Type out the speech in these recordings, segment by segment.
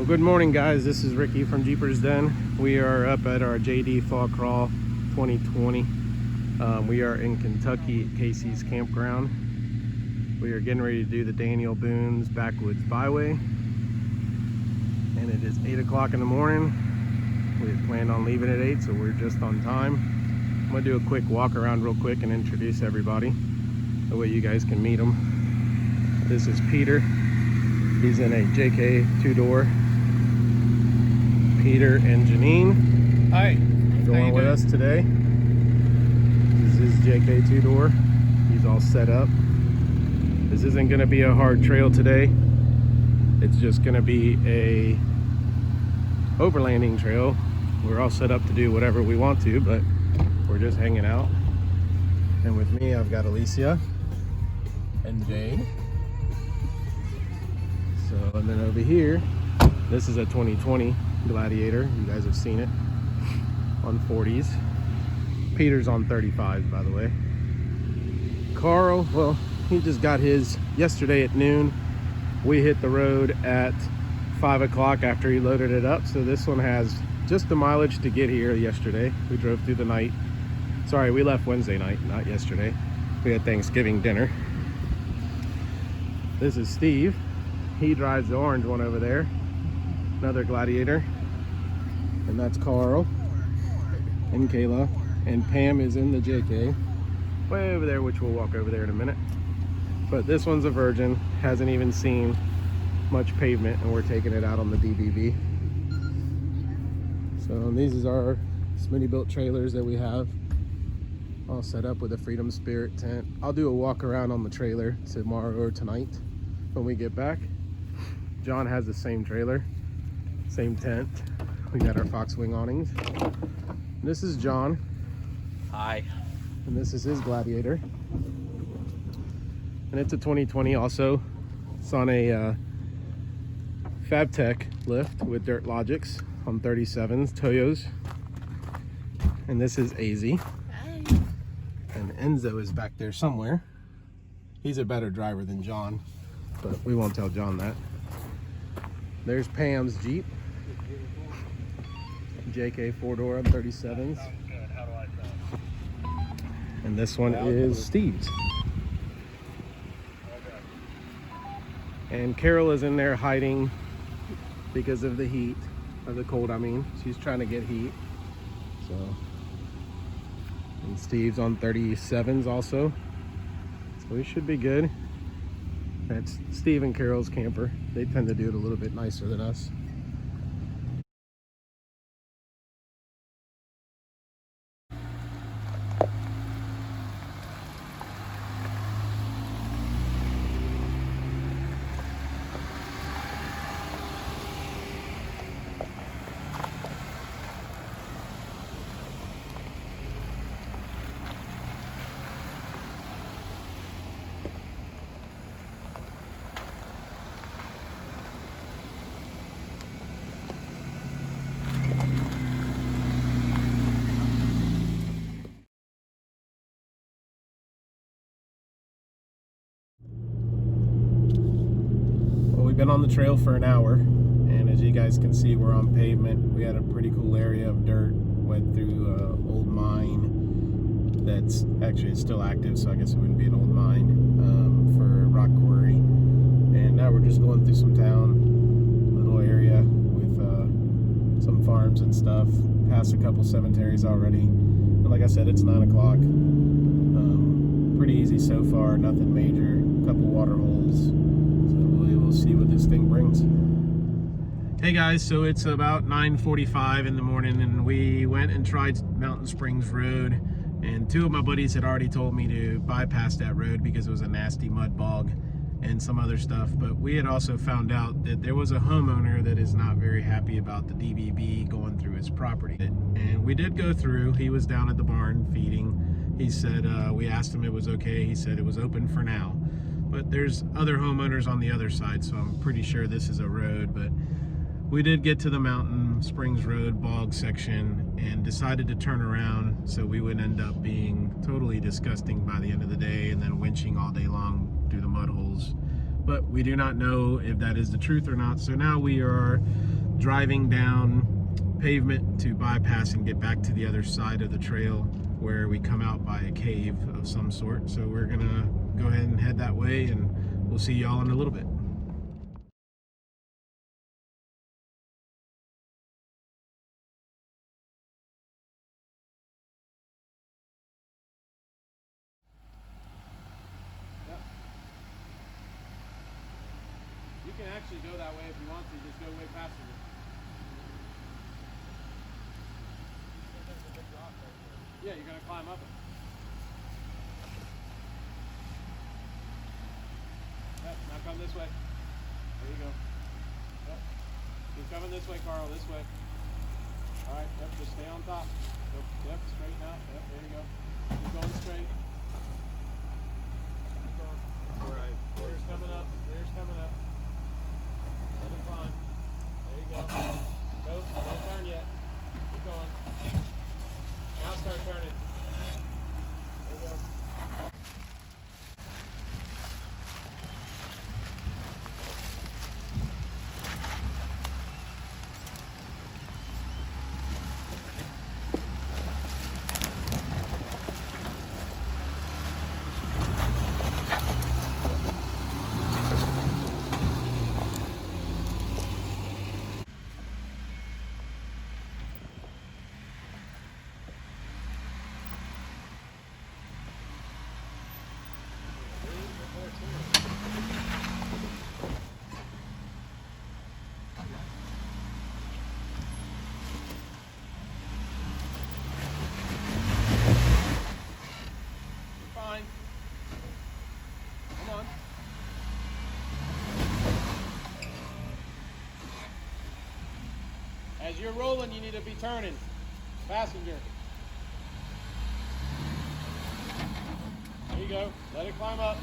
Good morning, guys. This is Ricky from JeepersDen. We are up at our JD Fall Crawl 2020. We are in Kentucky at Callies Campground. We are getting ready to do the Daniel Boone Backwoods Byway, and it is 8 o'clock in the morning. We had planned on leaving at 8, so we're just on time. I'm gonna do a quick walk around real quick and introduce everybody, that way you guys can meet them. This is Peter. He's in a JK two-door. Peter and Janine. Hi. Going with us today. This is JK two-door. He's all set up. This isn't going to be a hard trail today. It's just going to be a overlanding trail. We're all set up to do whatever we want to, but we're just hanging out. And with me, I've got Alicia and Jade. So, and then over here, this is a 2020 Gladiator. You guys have seen it on 40s. Peter's on 35s, by the way. Carl, well, he just got his yesterday at noon. We hit the road at 5 o'clock after he loaded it up. So this one has just the mileage to get here yesterday. We drove through the night. Sorry, we left Wednesday night, not yesterday. We had Thanksgiving dinner. This is Steve. He drives the orange one over there. Another Gladiator. And that's Carl and Kayla. And Pam is in the JK way over there, which we'll walk over there in a minute. But this one's a virgin, hasn't even seen much pavement, and we're taking it out on the DBB. So these is our Smitty built trailers that we have all set up with a Freedom Spirit tent. I'll do a walk around on the trailer tomorrow or tonight when we get back. John has the same trailer, same tent. We got our Foxwing awnings. This is John. Hi. And this is his Gladiator. And it's a 2020 also. It's on a FabTech lift with Dirt Logics on 37s, Toyos. And this is AZ. And Enzo is back there somewhere. He's a better driver than John, but we won't tell John that. There's Pam's Jeep. JK four-door on 37s. And this one is Steve's. And Carol is in there hiding because of the heat, or the cold, I mean. She's trying to get heat. So, and Steve's on 37s also. So we should be good. That's Steve and Carol's camper. They tend to do it a little bit nicer than us. We've been on the trail for an hour, and as you guys can see, we're on pavement. We had a pretty cool area of dirt, went through an old mine that's actually still active, so I guess it wouldn't be an old mine, for rock quarry. And now we're just going through some town, little area with some farms and stuff. Passed a couple cemeteries already, and like I said, it's 9 o'clock. Pretty easy so far, nothing major, a couple water holes. We'll see what this thing brings. Hey guys, so it's about 9:45 in the morning, and we went and tried Mountain Springs Road, and two of my buddies had already told me to bypass that road because it was a nasty mud bog and some other stuff. But we had also found out that there was a homeowner that is not very happy about the DBB going through his property. And we did go through. He was down at the barn feeding. He said, we asked him it was okay. He said it was open for now. But there's other homeowners on the other side, so I'm pretty sure this is a road. But we did get to the Mountain Springs Road bog section and decided to turn around so we would end up being totally disgusting by the end of the day and then winching all day long through the mud holes. But we do not know if that is the truth or not. So now we are driving down pavement to bypass and get back to the other side of the trail where we come out by a cave of some sort. So we're gonna go ahead and head that way, and we'll see y'all in a little bit. You can actually go that way if you want to, just go way past it. Yeah, you're gonna climb up it. Yep, now come this way. There you go. Yep. Keep coming this way, Carl, this way. Alright, yep, just stay on top. Yep, straighten out. Yep, there you go. Keep going straight. Keep going. Alright, rear's coming up. Rear's coming up. Let him climb. There you go. Go, don't turn yet. Keep going. Now start turning. There you go. As you're rolling, you need to be turning. Passenger. There you go. Let it climb up.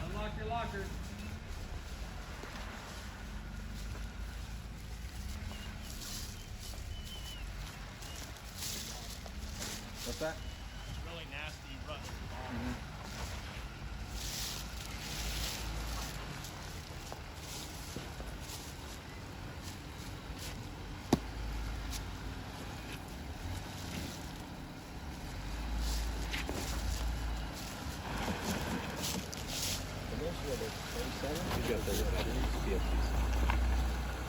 Unlock your locker. What's that? Really nasty rut. He's got the PFCs.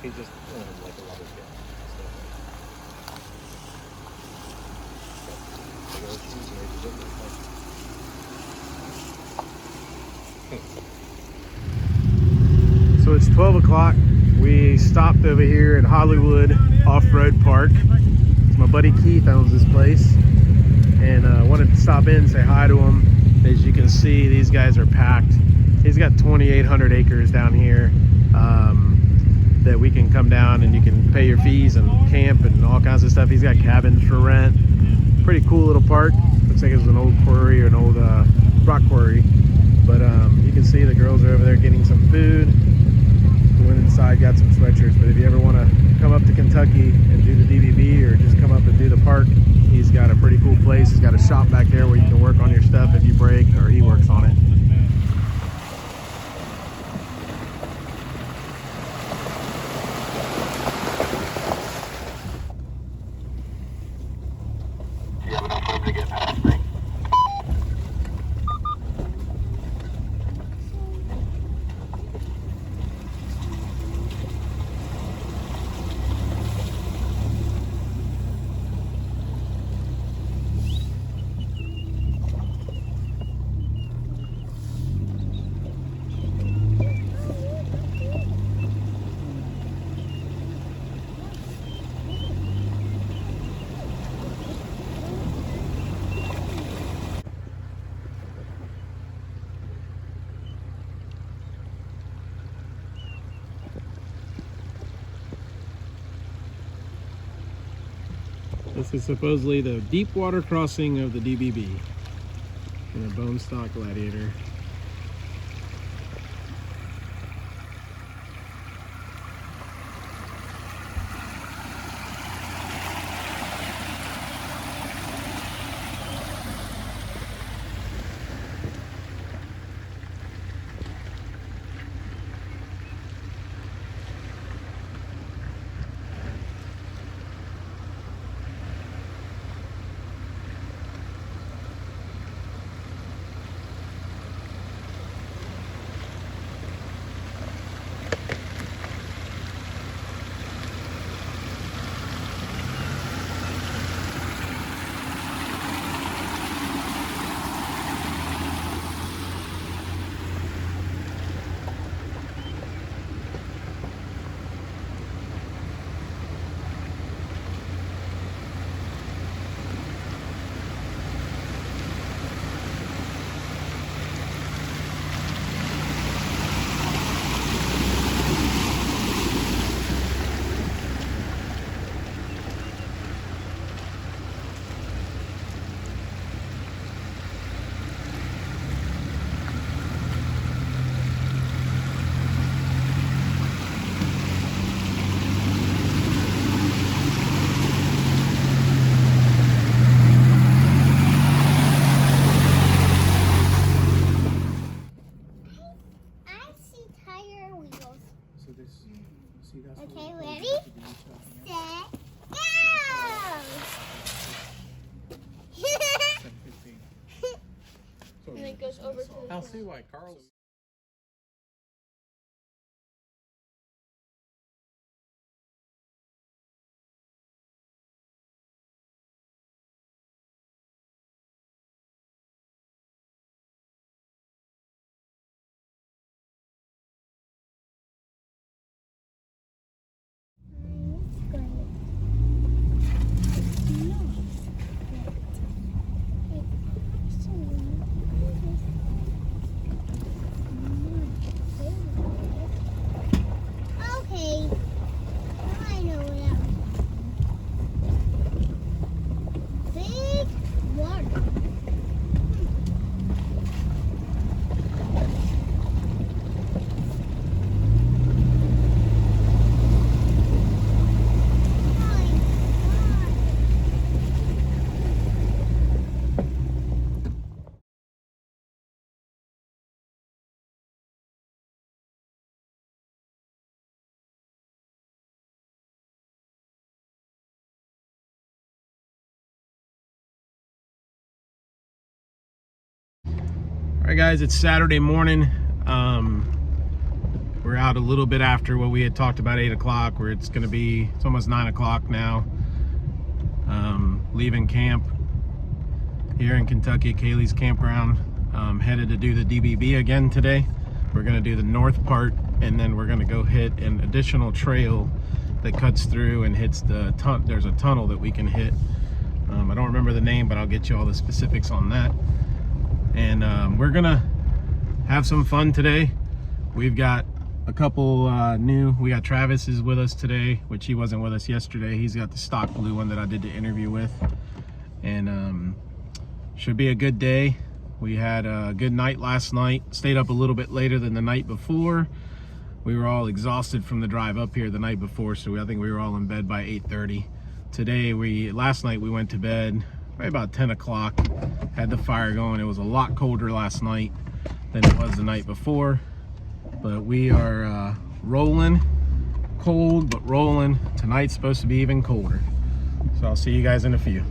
He's just like a rubber kid. So it's 12 o'clock. We stopped over here at HOLLERWOOD Off-Road Park. My buddy Keith owns this place, and I wanted to stop in and say hi to him. As you can see, these guys are packed. He's got 2,800 acres down here that we can come down and you can pay your fees and camp and all kinds of stuff. He's got cabins for rent. Pretty cool little park. Looks like it was an old quarry or an old rock quarry. But you can see the girls are over there getting some food. We went inside, got some sweatshirts. But if you ever want to come up to Kentucky and do the DBB or just come up and do the park, he's got a pretty cool place. He's got a shop back there where you can work on your stuff if you break, or he works on it. This is supposedly the deep water crossing of the DBB in a bone stock Gladiator. see why KARL'S. Okay, I know that. Big water. All right, guys, it's Saturday morning. We're out a little bit after what we had talked about, 8 o'clock, where it's almost 9 o'clock now. Leaving camp here in Kentucky at Callies Campground. Headed to do the DBB again today. We're gonna do the north part, and then we're gonna go hit an additional trail that cuts through and hits there's a tunnel that we can hit. I don't remember the name, but I'll get you all the specifics on that. And we're gonna have some fun today. We've got a couple we got Travis is with us today, which he wasn't with us yesterday. He's got the stock blue one that I did the interview with. And should be a good day. We had a good night last night. Stayed up a little bit later than the night before. We were all exhausted from the drive up here the night before, so I think we were all in bed by 8:30. Last night we went to bed right about 10 o'clock. Had the fire going. It was a lot colder last night than it was the night before. But we are rolling, cold but rolling. Tonight's supposed to be even colder. So I'll see you guys in a few.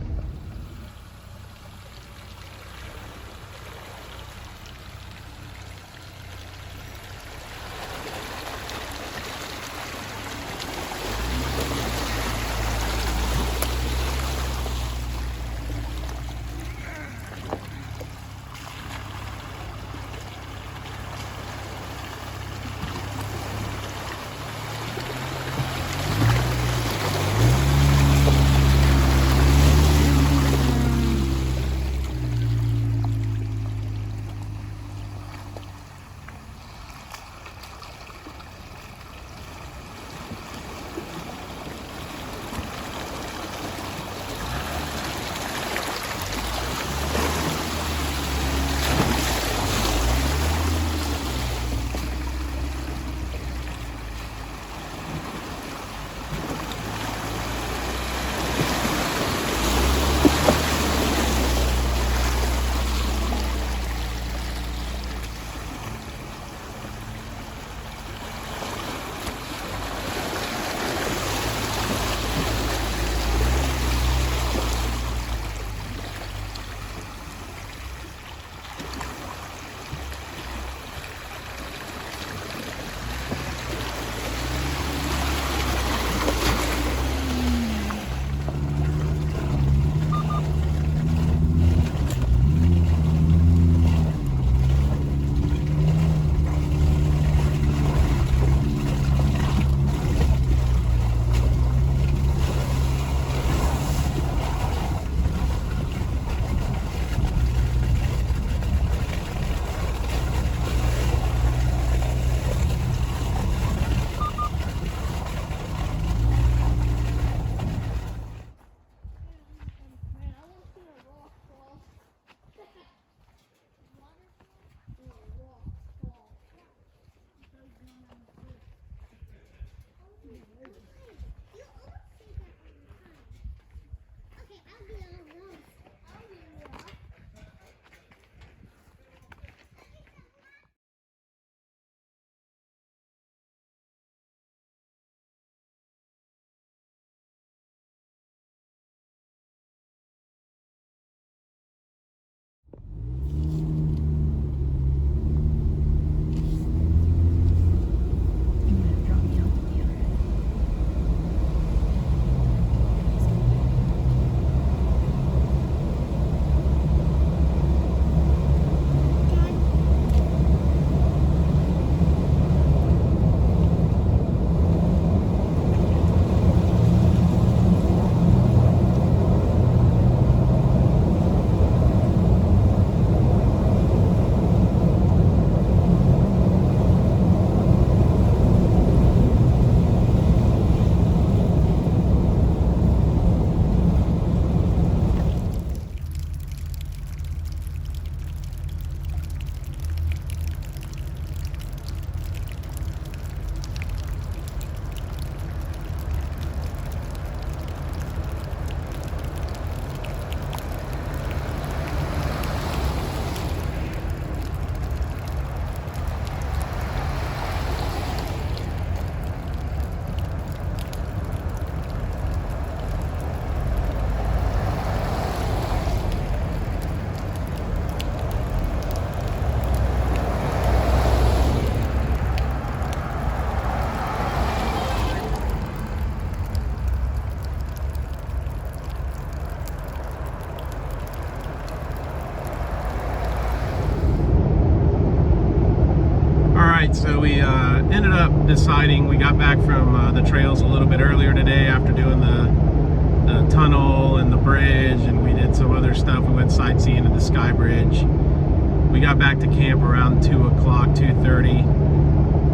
ended up deciding, we got back from the trails a little bit earlier today after doing the tunnel and the bridge, and we did some other stuff. We went sightseeing at the Sky Bridge. We got back to camp around 2 o'clock, 2:30.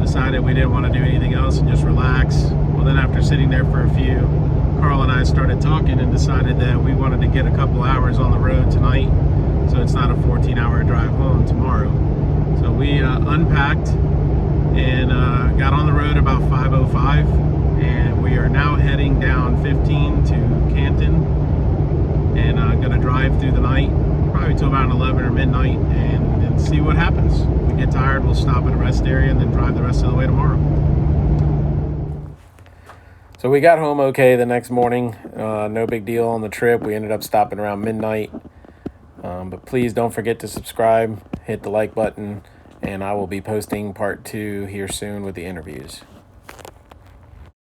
Decided we didn't want to do anything else and just relax. Well, then after sitting there for a few, Carl and I started talking and decided that we wanted to get a couple hours on the road tonight, so it's not a 14-hour drive home tomorrow. So we unpacked and got on the road about 5:05, and we are now heading down 15 to Campton, and gonna drive through the night, probably till about 11 or midnight, and see what happens. If we get tired, we'll stop at a rest area and then drive the rest of the way tomorrow. So we got home okay the next morning. No big deal on the trip. We ended up stopping around midnight. But please don't forget to subscribe, hit the like button, and I will be posting part 2 here soon with the interviews.